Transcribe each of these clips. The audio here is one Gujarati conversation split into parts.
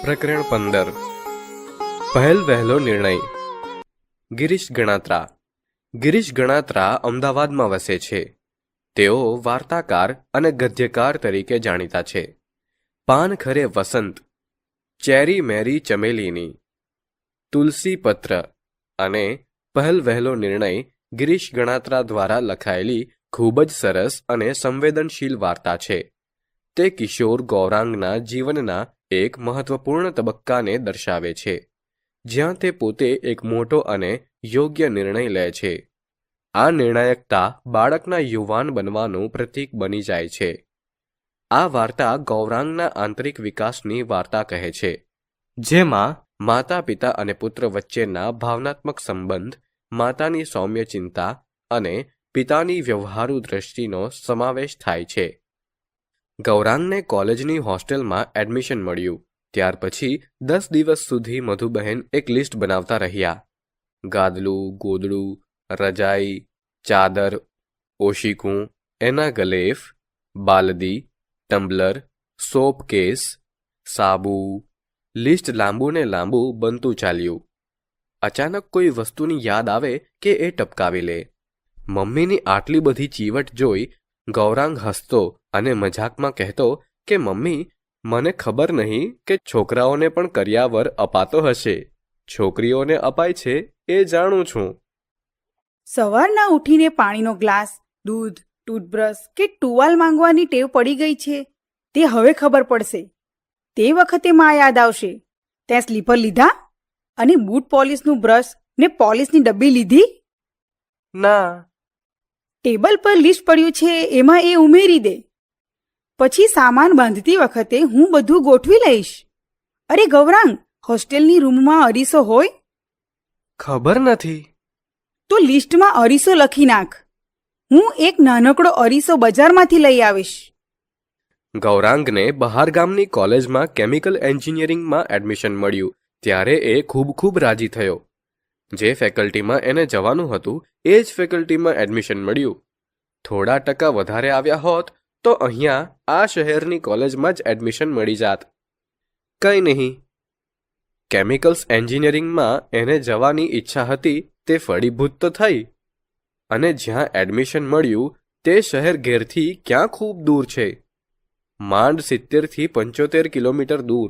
પ્રકરણ 15 પહેલ વહેલો નિર્ણય. ગિરીશ ગણાત્રા અમદાવાદમાં વસે છે. તેઓ વાર્તાકાર અને ગદ્યકાર તરીકે જાણીતા છે. પાનખરે વસંત, ચેરી મેરી ચમેલીની, તુલસી પત્ર અને પહેલ વહેલો નિર્ણય ગિરીશ ગણાત્રા દ્વારા લખાયેલી ખૂબ જ સરસ અને સંવેદનશીલ વાર્તા છે. તે કિશોર ગૌરાંગના જીવનના એક મહત્વપૂર્ણ તબક્કાને દર્શાવે છે, જ્યાં તે પોતે એક મોટો અને યોગ્ય નિર્ણય લે છે. આ નિર્ણાયકતા બાળકના યુવાન બનવાનું પ્રતીક બની જાય છે. આ વાર્તા ગૌરાંગના આંતરિક વિકાસની વાર્તા કહે છે, જેમાં માતા પિતા અને પુત્ર વચ્ચેના ભાવનાત્મક સંબંધ, માતાની સૌમ્ય ચિંતા અને પિતાની વ્યવહારુ દ્રષ્ટિનો સમાવેશ થાય છે. ગૌરાંગને કોલેજની હોસ્ટેલમાં એડમિશન મળ્યું. ત્યાર પછી 10 દિવસ સુધી મધુબહેન એક લિસ્ટ બનાવતા રહ્યા. ગાદલું, ગોદડું, રજાઈ, ચાદર, ઓશિકું, એના ગલેફ, બાલદી, ટમ્બલર, સોપ કેસ, સાબુ. લિસ્ટ લાંબુ ને લાંબુ બનતું ચાલ્યું. અચાનક કોઈ વસ્તુની યાદ આવે કે એ ટપકાવી લે. મમ્મીની આટલી બધી ચીવટ જોઈ ગૌરાંગ હસતો અને મજાકમાં કહેતો કે મમ્મી, મને ખબર નહીં કે છોકરાઓને પણ કરિયાવર અપાતો હશે. છોકરીઓને અપાય છે એ જાણું છું. સવારના ઉઠીને પાણીનો ગ્લાસ, દૂધ, ટૂથબ્રશ કે ટુવાલ માંગવાની ટેવ પડી ગઈ છે તે હવે ખબર પડશે. તે વખતે માં યાદ આવશે. ત્યાં સ્લીપર લીધા અને બૂટ પોલિશનું બ્રશ ને પોલિશની ડબ્બી લીધી? ના. ટેબલ પર લિસ્ટ પડ્યું છે એમાં એ ઉમેરી દે. પછી સામાન બાંધતી વખતે હું બધું ગોઠવી લઈશ. અરે ગૌરાંગ, હોસ્ટેલની રૂમમાં અરીસો હોય? ખબર નથી. તો લિસ્ટમાં અરીસો લખી નાખ. હું એક નાનકડો અરીસો બજારમાંથી લઈ આવીશ. ગૌરાંગને બહારગામની કોલેજમાં કેમિકલ એન્જિનિયરિંગમાં એડમિશન મળ્યું ત્યારે એ ખૂબ રાજી થયો. જે ફેકલ્ટીમાં એને જવાનું હતું એ જ ફેકલ્ટીમાં એડમિશન મળ્યું. થોડા ટકા વધારે આવ્યા હોત તો અહીંયા આ શહેરની કોલેજમાં જ એડમિશન મળી જાત. કંઈ નહીં. કેમિકલ્સ એન્જિનિયરિંગમાં એને જવાની ઈચ્છા હતી તે ફળીભૂત તો થઈ. અને જ્યાં એડમિશન મળ્યું તે શહેર ઘેરથી ક્યાં ખૂબ દૂર છે. માંડ 70 થી 75 કિલોમીટર દૂર.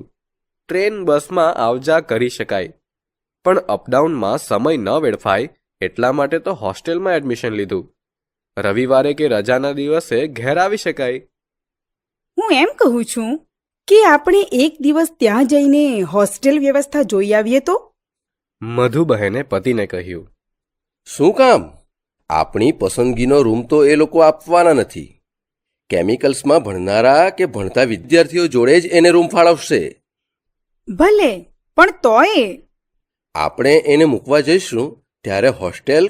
ટ્રેન બસમાં આવજા કરી શકાય, પણ અપડાઉનમાં સમય ન વેડફાય એટલા માટે તો હોસ્ટેલમાં એડમિશન લીધું. રવિવારે કે રજાના દિવસે ઘેર આવી શકાય. હું એમ કહું છું કે આપણે એક દિવસ ત્યાં જઈને હોસ્ટેલ વ્યવસ્થા જોઈ આવીએ તો? મધુબહેને પતિને કહ્યું. શું કામ? આપણી પસંદગીનો રૂમ તો એ લોકો આપવાના નથી. કેમિકલ્સમાં ભણનારા કે ભણતા વિદ્યાર્થીઓ જોડે જ એને રૂમ ફાળવશે. ભલે, પણ તોય આપણે એને મૂકવા જઈશું ત્યારે હોસ્ટેલ,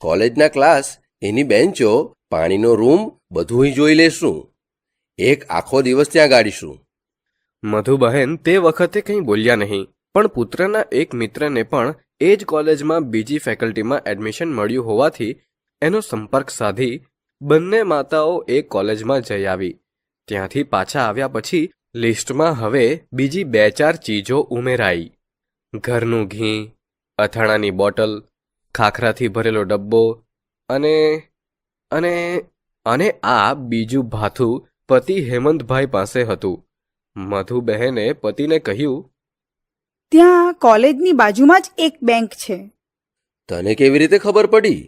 કોલેજના ક્લાસ, એની બેન્ચો, પાણીનો રૂમ બધું જોઈ લેશું. એક આખો દિવસ ત્યાં ગાડીશું. મધુબહેન તે વખતે કંઈ બોલ્યા નહીં, પણ પુત્રના એક મિત્રને પણ એ જ કોલેજમાં બીજી ફેકલ્ટીમાં એડમિશન મળ્યું હોવાથી એનો સંપર્ક સાધી બંને માતાઓ એક કોલેજમાં જઈ આવી. ત્યાંથી પાછા આવ્યા પછી લિસ્ટમાં હવે બીજી 2-4 ચીજો ઉમેરાઈ. ઘરનું ઘી, અથાણાની બોટલ, ખાખરાથી ભરેલો ડબ્બો અને આ બીજું ભાથું પતિ હેમંતભાઈ પાસે હતું. મધુબહેને પતિને કહ્યું, ત્યાં કોલેજની બાજુમાં જ એક બેંક છે. તને કેવી રીતે ખબર પડી?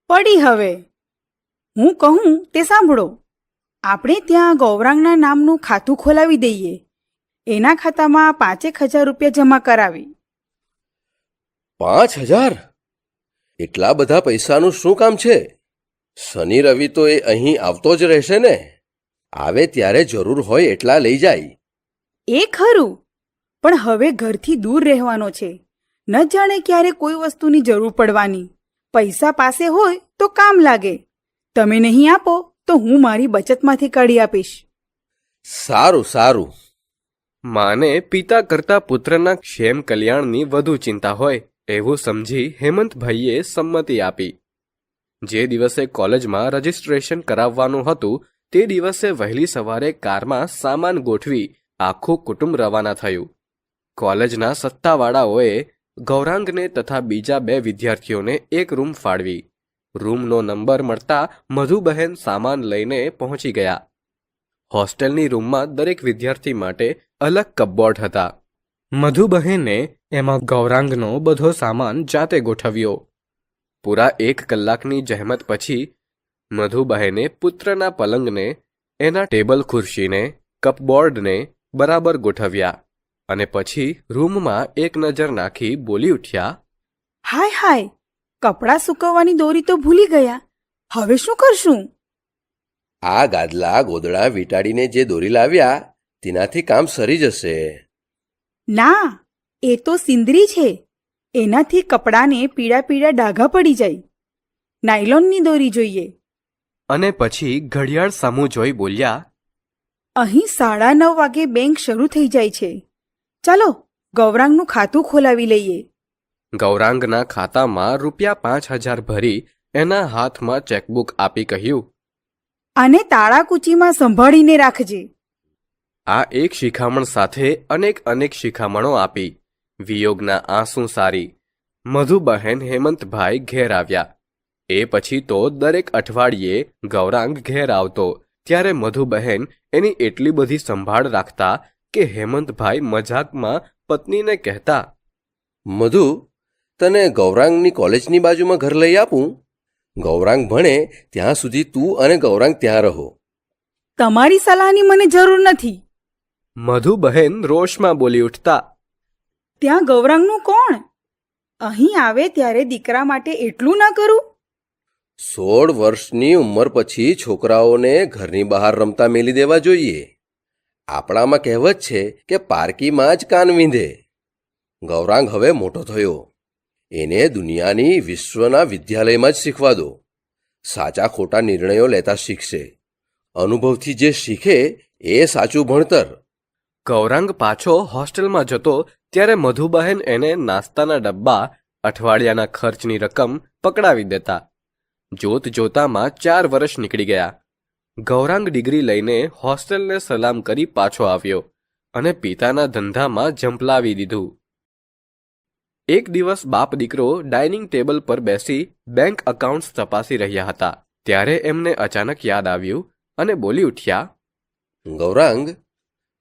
પડી હવે. હું કહું તે સાંભળો. આપણે ત્યાં ગૌરાંગના નામનું ખાતું ખોલાવી દઈએ. એના ખાતામાં 5,000 રૂપિયા જમા કરાવી. 5,000? એટલા બધા પૈસાનું શું કામ છે? શનિ રવિ તો એ અહીં આવતો જ રહેશે ને. આવે ત્યારે જરૂર હોય એટલા લઈ જાય. એ ખરું, પણ હવે ઘરથી દૂર રહેવાનો છે. ન જાણે ક્યારે કોઈ વસ્તુની જરૂર પડવાની. પૈસા પાસે હોય તો કામ લાગે. તમે નહીં આપો તો હું મારી બચતમાંથી કાઢી આપીશ. સારું. માને પિતા કરતા પુત્રના ક્ષેમ કલ્યાણની વધુ ચિંતા હોય એવું સમજી હેમંતભાઈએ સંમતિ આપી. જે દિવસે કોલેજમાં રજિસ્ટ્રેશન કરાવવાનું હતું તે દિવસે વહેલી સવારે કારમાં સામાન ગોઠવી આખું કુટુંબ રવાના થયું. કોલેજના સત્તાવાળાઓએ ગૌરાંગને તથા બીજા 2 વિદ્યાર્થીઓને એક રૂમ ફાળવી. રૂમનો નંબર મળતા મધુબહેન સામાન લઈને પહોંચી ગયા. હોસ્ટેલની રૂમમાં દરેક વિદ્યાર્થી માટે અલગ કપબોર્ડ હતા. મધુબહેને એમાં ગૌરાંગનો બધો સામાન જાતે ગોઠવ્યો. પૂરા 1 કલાકની જહેમત પછી મધુબહેને પુત્રના પલંગને, એના ટેબલ ખુરશીને, કપબોર્ડને બરાબર ગોઠવ્યા અને પછી રૂમમાં એક નજર નાખી બોલી ઉઠ્યા, હાય હાય, કપડાં સૂકવવાની દોરી તો ભૂલી ગયા. હવે શું કરશું? આ ગાદલા ગોદડા વીંટાળીને જે દોરી લાવ્યા તેનાથી કામ સરી જશે. ના, એ તો સિંદરી છે. એનાથી કપડાને પીળા પીળા ડાઘા પડી જાય. નાયલોનની દોરી જોઈએ. અને પછી ઘડિયાળ સામું જોઈ બોલ્યા, અહીં 9:30 વાગે બેંક શરૂ થઈ જાય છે. ચાલો ગૌરાંગનું ખાતું ખોલાવી લઈએ. ગૌરાંગના ખાતામાં ₹5,000 ભરી એના હાથમાં ચેકબુક આપી કહ્યું, આને તાળાકૂચીમાં સંભાળીને રાખજે. આ એક શિખામણ સાથે અનેક શિખામણો આપી. વિયોગના આંસુ સારી મધુબહેન હેમંતભાઈ ઘેર આવ્યા. એ પછી તો દરેક અઠવાડિયે ગૌરાંગ ઘેર આવતો ત્યારે મધુબહેન એની એટલી બધી સંભાળ રાખતા કે હેમંતભાઈ મજાકમાં પત્નીને કહેતા, મધુ, તને ગૌરાંગની કોલેજની બાજુમાં ઘર લઈ આપું? ગૌરાંગ ભણે ત્યાં સુધી તું અને ગૌરાંગ ત્યાં રહો. તમારી સલાહની મને જરૂર નથી. મધુબહેન રોષમાં બોલી ઉઠતા, ત્યાં ગૌરાંગનું કોણ? અહીં આવે ત્યારે દીકરા માટે એટલું ના કરું? 16 વર્ષની ઉંમર પછી છોકરાઓને ઘરની બહાર રમતા મેલી દેવા જોઈએ. આપણામાં કહેવત છે કે પારકીમાં જ કાન વીંધે. ગૌરાંગ હવે મોટો થયો. એને દુનિયાની વિશ્વના વિદ્યાલયમાં જ શીખવા દો. સાચા ખોટા નિર્ણયો લેતા શીખશે. અનુભવથી જે શીખે એ સાચું ભણતર. ગૌરાંગ પાછો હોસ્ટેલમાં જતો ત્યારે મધુબહેન એને નાસ્તાના ડબ્બા, અઠવાડિયાના ખર્ચની રકમ પકડાવી દેતા. જોત જોતામાં 4 વર્ષ નીકળી ગયા. ગૌરાંગ ડિગ્રી લઈને હોસ્ટેલને સલામ કરી પાછો આવ્યો અને પિતાના ધંધામાં ઝંપલાવી દીધું. એક દિવસ બાપ દીકરો ડાઇનિંગ ટેબલ પર બેસી બેંક એકાઉન્ટ્સ તપાસી રહ્યા હતા. ત્યારે એમને અચાનક યાદ આવ્યું અને બોલી ઉઠ્યા, ગૌરાંગ,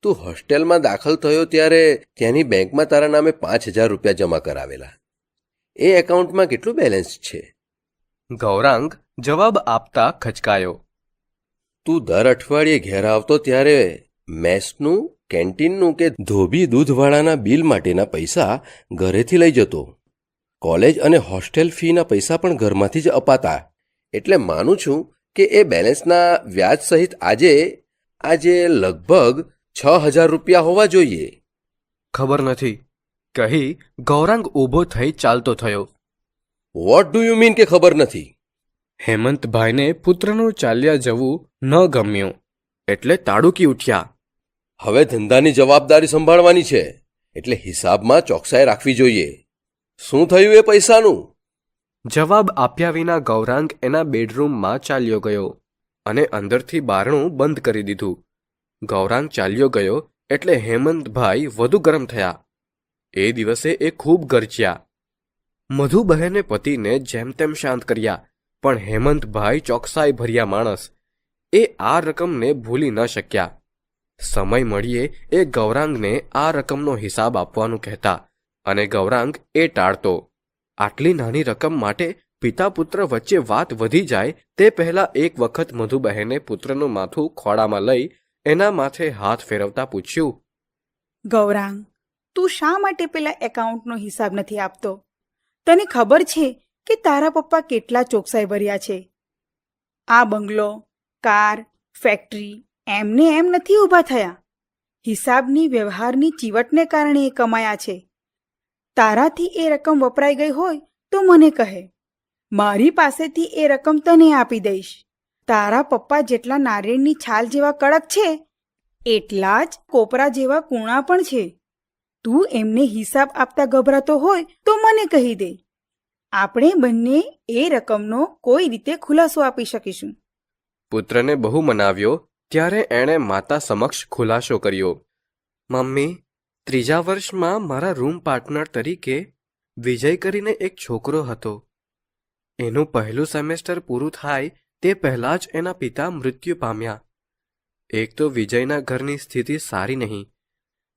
તું હોસ્ટેલમાં દાખલ થયો ત્યારે ત્યાંની બેંકમાં તારા નામે 5,000 રૂપિયા જમા કરાવેલા. એ એકાઉન્ટમાં કેટલું બેલેન્સ છે? ગૌરાંગ જવાબ આપતા ખચકાયો, તું દર અઠવાડિયે ઘેર આવતો ત્યારે મેસનું, કેન્ટીનનું કે ધોબી દૂધવાળાના બિલ માટેના પૈસા ઘરેથી લઈ જતો. કોલેજ અને હોસ્ટેલ ફીના પૈસા પણ ઘરમાંથી જ અપાતા. એટલે માનું છું કે એ બેલેન્સના વ્યાજ સહિત આજે લગભગ 6,000 રૂપિયા હોવા જોઈએ. ખબર નથી કહી ગૌરાંગ ઊભો થઈ ચાલતો થયો. વોટ ડુ યુ મીન કે ખબર નથી? હેમંતભાઈને પુત્રનું ચાલ્યા જવું ન ગમ્યું એટલે તાડુકી ઉઠ્યા. હવે ધંધાની જવાબદારી સંભાળવાની છે એટલે હિસાબમાં ચોકસાઈ રાખવી જોઈએ. શું થયું એ પૈસાનું? જવાબ આપ્યા વિના ગૌરાંગ એના બેડરૂમમાં ચાલ્યો ગયો અને અંદરથી બારણું બંધ કરી દીધું. ગૌરાંગ ચાલ્યો ગયો એટલે હેમંતભાઈ વધુ ગરમ થયા. એ દિવસે એ ખૂબ ગરજ્યા. મધુબહેને પતિને જેમ તેમ શાંત કર્યા, પણ હેમંતભાઈ ચોકસાઈ ભર્યા માણસ, એ આ રકમને ભૂલી ન શક્યા. સમય મળીએ એ ગૌરાંગને આ રકમનો હિસાબ આપવાનું કહેતા અને ગૌરાંગ એ ટાળતો. આટલી નાની રકમ માટે પિતા પુત્ર વચ્ચે વાત વધી જાય તે પહેલા એક વખત મધુબહેને પુત્રનું માથું ખોળામાં લઈ એના માથે હાથ ફેરવતા પૂછ્યું, ગૌરાંગ, તું શા માટે પેલા એકાઉન્ટનો હિસાબ નથી આપતો? તને ખબર છે કે તારા પપ્પા કેટલા ચોકસાઈ ભર્યા છે? આ બંગલો, કાર, ફેક્ટરી એમને એમ નથી ઊભા થયા. હિસાબની વ્યવહારની ચીવટને કારણે એ કમાયા છે. તારાથી એ રકમ વપરાઈ ગઈ હોય તો મને કહે. મારી પાસેથી એ રકમ તને આપી દઈશ. તારા પપ્પા જેટલા નારિયેળની છાલ જેવા કડક છે એટલા જ કોપરા જેવા કૂણા પણ છે. તું એમને હિસાબ આપતા ગભરાતો હોય તો મને કહી દે. આપણે બંને એ રકમનો કોઈ રીતે ખુલાસો આપી શકીશું. પુત્રને બહુ મનાવ્યો ત્યારે એણે માતા સમક્ષ ખુલાસો કર્યો. મમ્મી, ત્રીજા વર્ષમાં મારા રૂમ પાર્ટનર તરીકે વિજય કરીને એક છોકરો હતો. એનું પહેલું સેમેસ્ટર પૂરું થાય તે પહેલાં જ એના પિતા મૃત્યુ પામ્યા. એક તો વિજયના ઘરની સ્થિતિ સારી નહીં.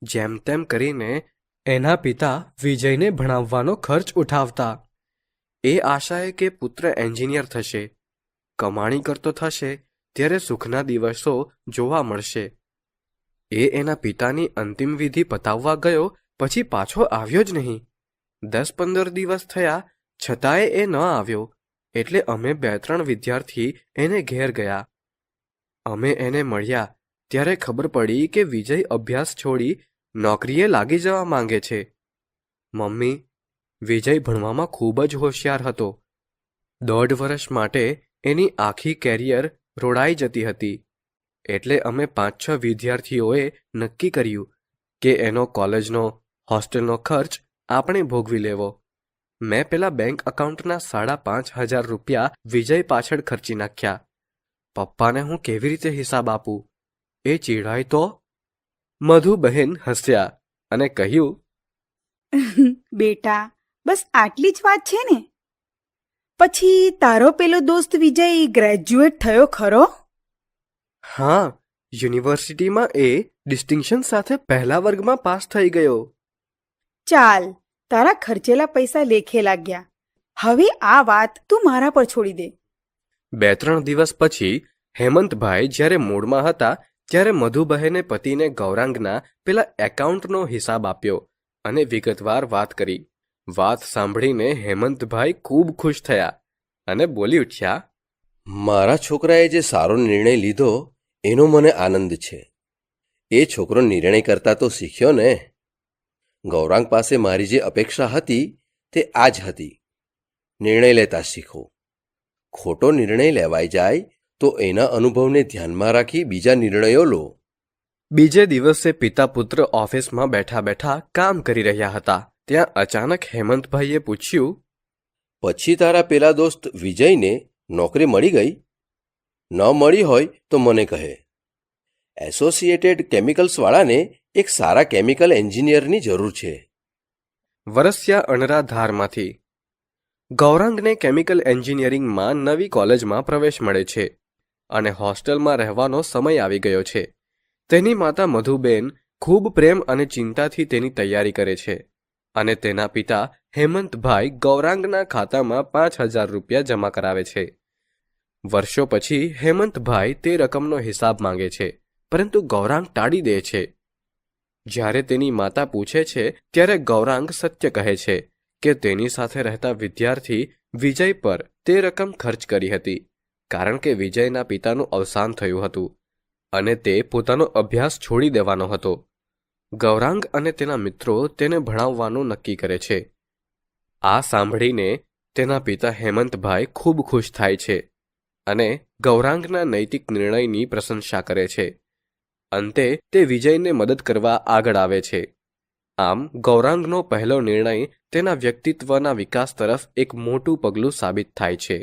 જેમ તેમ કરીને એના પિતા વિજયને ભણાવવાનો ખર્ચ ઉઠાવતા. એ આશાએ કે પુત્ર એન્જિનિયર થશે, કમાણી કરતો થશે ત્યારે સુખના દિવસો જોવા મળશે. એ એના પિતાની અંતિમ વિધિ પતાવવા ગયો પછી પાછો આવ્યો જ નહીં. 10-15 દિવસ થયા છતાંય એ ન આવ્યો એટલે અમે 2-3 વિદ્યાર્થી એને ઘેર ગયા. અમે એને મળ્યા ત્યારે ખબર પડી કે વિજય અભ્યાસ છોડી નોકરીએ લાગી જવા માંગે છે. મમ્મી, વિજય ભણવામાં ખૂબ જ હોશિયાર હતો. 1.5 વર્ષ માટે એની આખી કેરિયર રોડાઈ જતી હતી. એટલે અમે 5-6 વિદ્યાર્થીઓએ નક્કી કર્યું કે એનો કોલેજનો, હોસ્ટેલનો ખર્ચ આપણે ભોગવી લેવો. મેં પેલા બેંક એકાઉન્ટના 5,500 રૂપિયા વિજય પાછળ ખર્ચી નાખ્યા. પપ્પાને હું કેવી રીતે હિસાબ આપું? એ ચીડાય તો? મધુબહેન હસ્યા અને કહ્યું, બેટા, બસ આટલી જ વાત છે ને? પછી તારો પેલો દોસ્ત વિજય ગ્રેજ્યુએટ થયો ખરો? હા, યુનિવર્સિટીમાં એ ડિસ્ટિંક્શન સાથે પહેલા વર્ગમાં પાસ થઈ ગયો. ચાલ, તારા ખર્ચેલા પૈસા લેખે લાગ્યા. હવે આ વાત તું મારા પર છોડી દે. 2-3 દિવસ પછી હેમંતભાઈ જ્યારે મૂડમાં હતા ત્યારે મધુબહેને પતિને ગૌરાંગના પેલા એકાઉન્ટનો હિસાબ આપ્યો અને વિગતવાર વાત કરી. વાત સાંભળીને હેમંતભાઈ ખૂબ ખુશ થયા અને બોલી ઉઠ્યા, મારા છોકરાએ જે સારો નિર્ણય લીધો એનો મને આનંદ છે. એ છોકરો નિર્ણય કરતા તો શીખ્યો ને. ગૌરાંગ પાસે મારી જે અપેક્ષા હતી તે આ જ હતી. નિર્ણય લેતા શીખો. ખોટો નિર્ણય લેવાઈ જાય તો એના અનુભવને ધ્યાનમાં રાખી બીજા નિર્ણયો લો. બીજે દિવસે પિતા પુત્ર ઓફિસમાં બેઠા બેઠા કામ કરી રહ્યા હતા. ત્યાં અચાનક હેમંતભાઈએ પૂછ્યું, પછી તારા પેલા દોસ્ત વિજયને નોકરી મળી ગઈ? ન મળી હોય તો મને કહે. એસોસિએટેડ કેમિકલ્સવાળાને એક સારા કેમિકલ એન્જિનિયરની જરૂર છે. વરસ્યા અનરાધારમાંથી. ગૌરાંગને કેમિકલ એન્જિનિયરિંગમાં નવી કોલેજમાં પ્રવેશ મળે છે અને હોસ્ટેલમાં રહેવાનો સમય આવી ગયો છે. તેની માતા મધુબેન ખૂબ પ્રેમ અને ચિંતાથી તેની તૈયારી કરે છે અને તેના પિતા હેમંતભાઈ ગૌરાંગના ખાતામાં 5,000 રૂપિયા જમા કરાવે છે. વર્ષો પછી હેમંતભાઈ તે રકમનો હિસાબ માંગે છે, પરંતુ ગૌરાંગ ટાળી દે છે. જ્યારે તેની માતા પૂછે છે ત્યારે ગૌરાંગ સત્ય કહે છે કે તેની સાથે રહેતા વિદ્યાર્થી વિજય પર તે રકમ ખર્ચ કરી હતી કારણ કે વિજયના પિતાનું અવસાન થયું હતું અને તે પોતાનો અભ્યાસ છોડી દેવાનો હતો. ગૌરાંગ અને તેના મિત્રો તેને ભણાવવાનું નક્કી કરે છે. આ સાંભળીને તેના પિતા હેમંતભાઈ ખૂબ ખુશ થાય છે અને ગૌરાંગના નૈતિક નિર્ણયની પ્રશંસા કરે છે. અંતે તે વિજયને મદદ કરવા આગળ આવે છે. આમ ગૌરાંગનો પહેલો નિર્ણય તેના વ્યક્તિત્વના વિકાસ તરફ એક મોટું પગલું સાબિત થાય છે.